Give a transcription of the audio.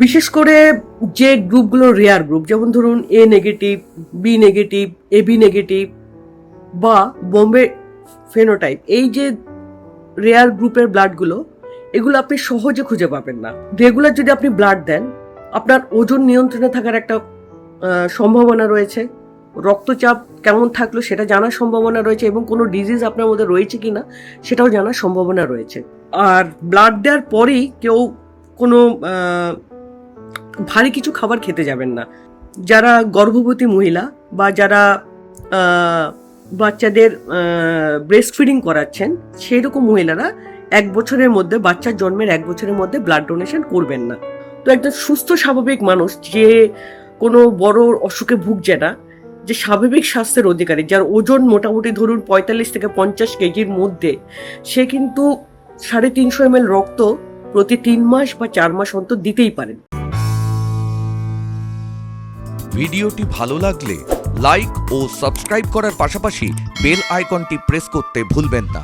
বিশেষ করে যে গ্রুপগুলো রেয়ার গ্রুপ, যেমন ধরুন A negative, B negative, AB negative বা বোম্বে ফেনোটাইপ, এই যে রেয়ার গ্রুপের ব্লাডগুলো, এগুলো আপনি সহজে খুঁজে পাবেন না। রেগুলার যদি আপনি ব্লাড দেন, আপনার ওজন নিয়ন্ত্রণে থাকার একটা সম্ভাবনা রয়েছে, রক্তচাপ কেমন থাকলো সেটা জানার সম্ভাবনা রয়েছে, এবং কোনো ডিজিজ আপনার মধ্যে রয়েছে কিনা সেটাও জানার সম্ভাবনা রয়েছে। আর ব্লাড দেওয়ার পরেই কেউ কোনো ভারী কিছু খাবার খেতে যাবেন না। যারা গর্ভবতী মহিলা বা যারা বাচ্চাদের ব্রেস্ট ফিডিং করাচ্ছেন, সেই রকম মহিলারা 1 বছরের মধ্যে, বাচ্চার জন্মের 1 বছরের মধ্যে ব্লাড ডোনেশন করবেন না। তো একজন সুস্থ স্বাভাবিক মানুষ, যে কোনো বড় অসুখে ভুগছে না, যে স্বাভাবিক স্বাস্থ্যের অধিকারী, যার ওজন মোটামুটি ধরুন 45 থেকে 50 কেজির মধ্যে, সে কিন্তু 350 ml রক্ত প্রতি 3 মাস বা 4 মাস অন্তর দিতেই পারেন। ভিডিওটি ভালো লাগলে লাইক ও সাবস্ক্রাইব করার পাশাপাশি বেল আইকনটি প্রেস করতে ভুলবেন না।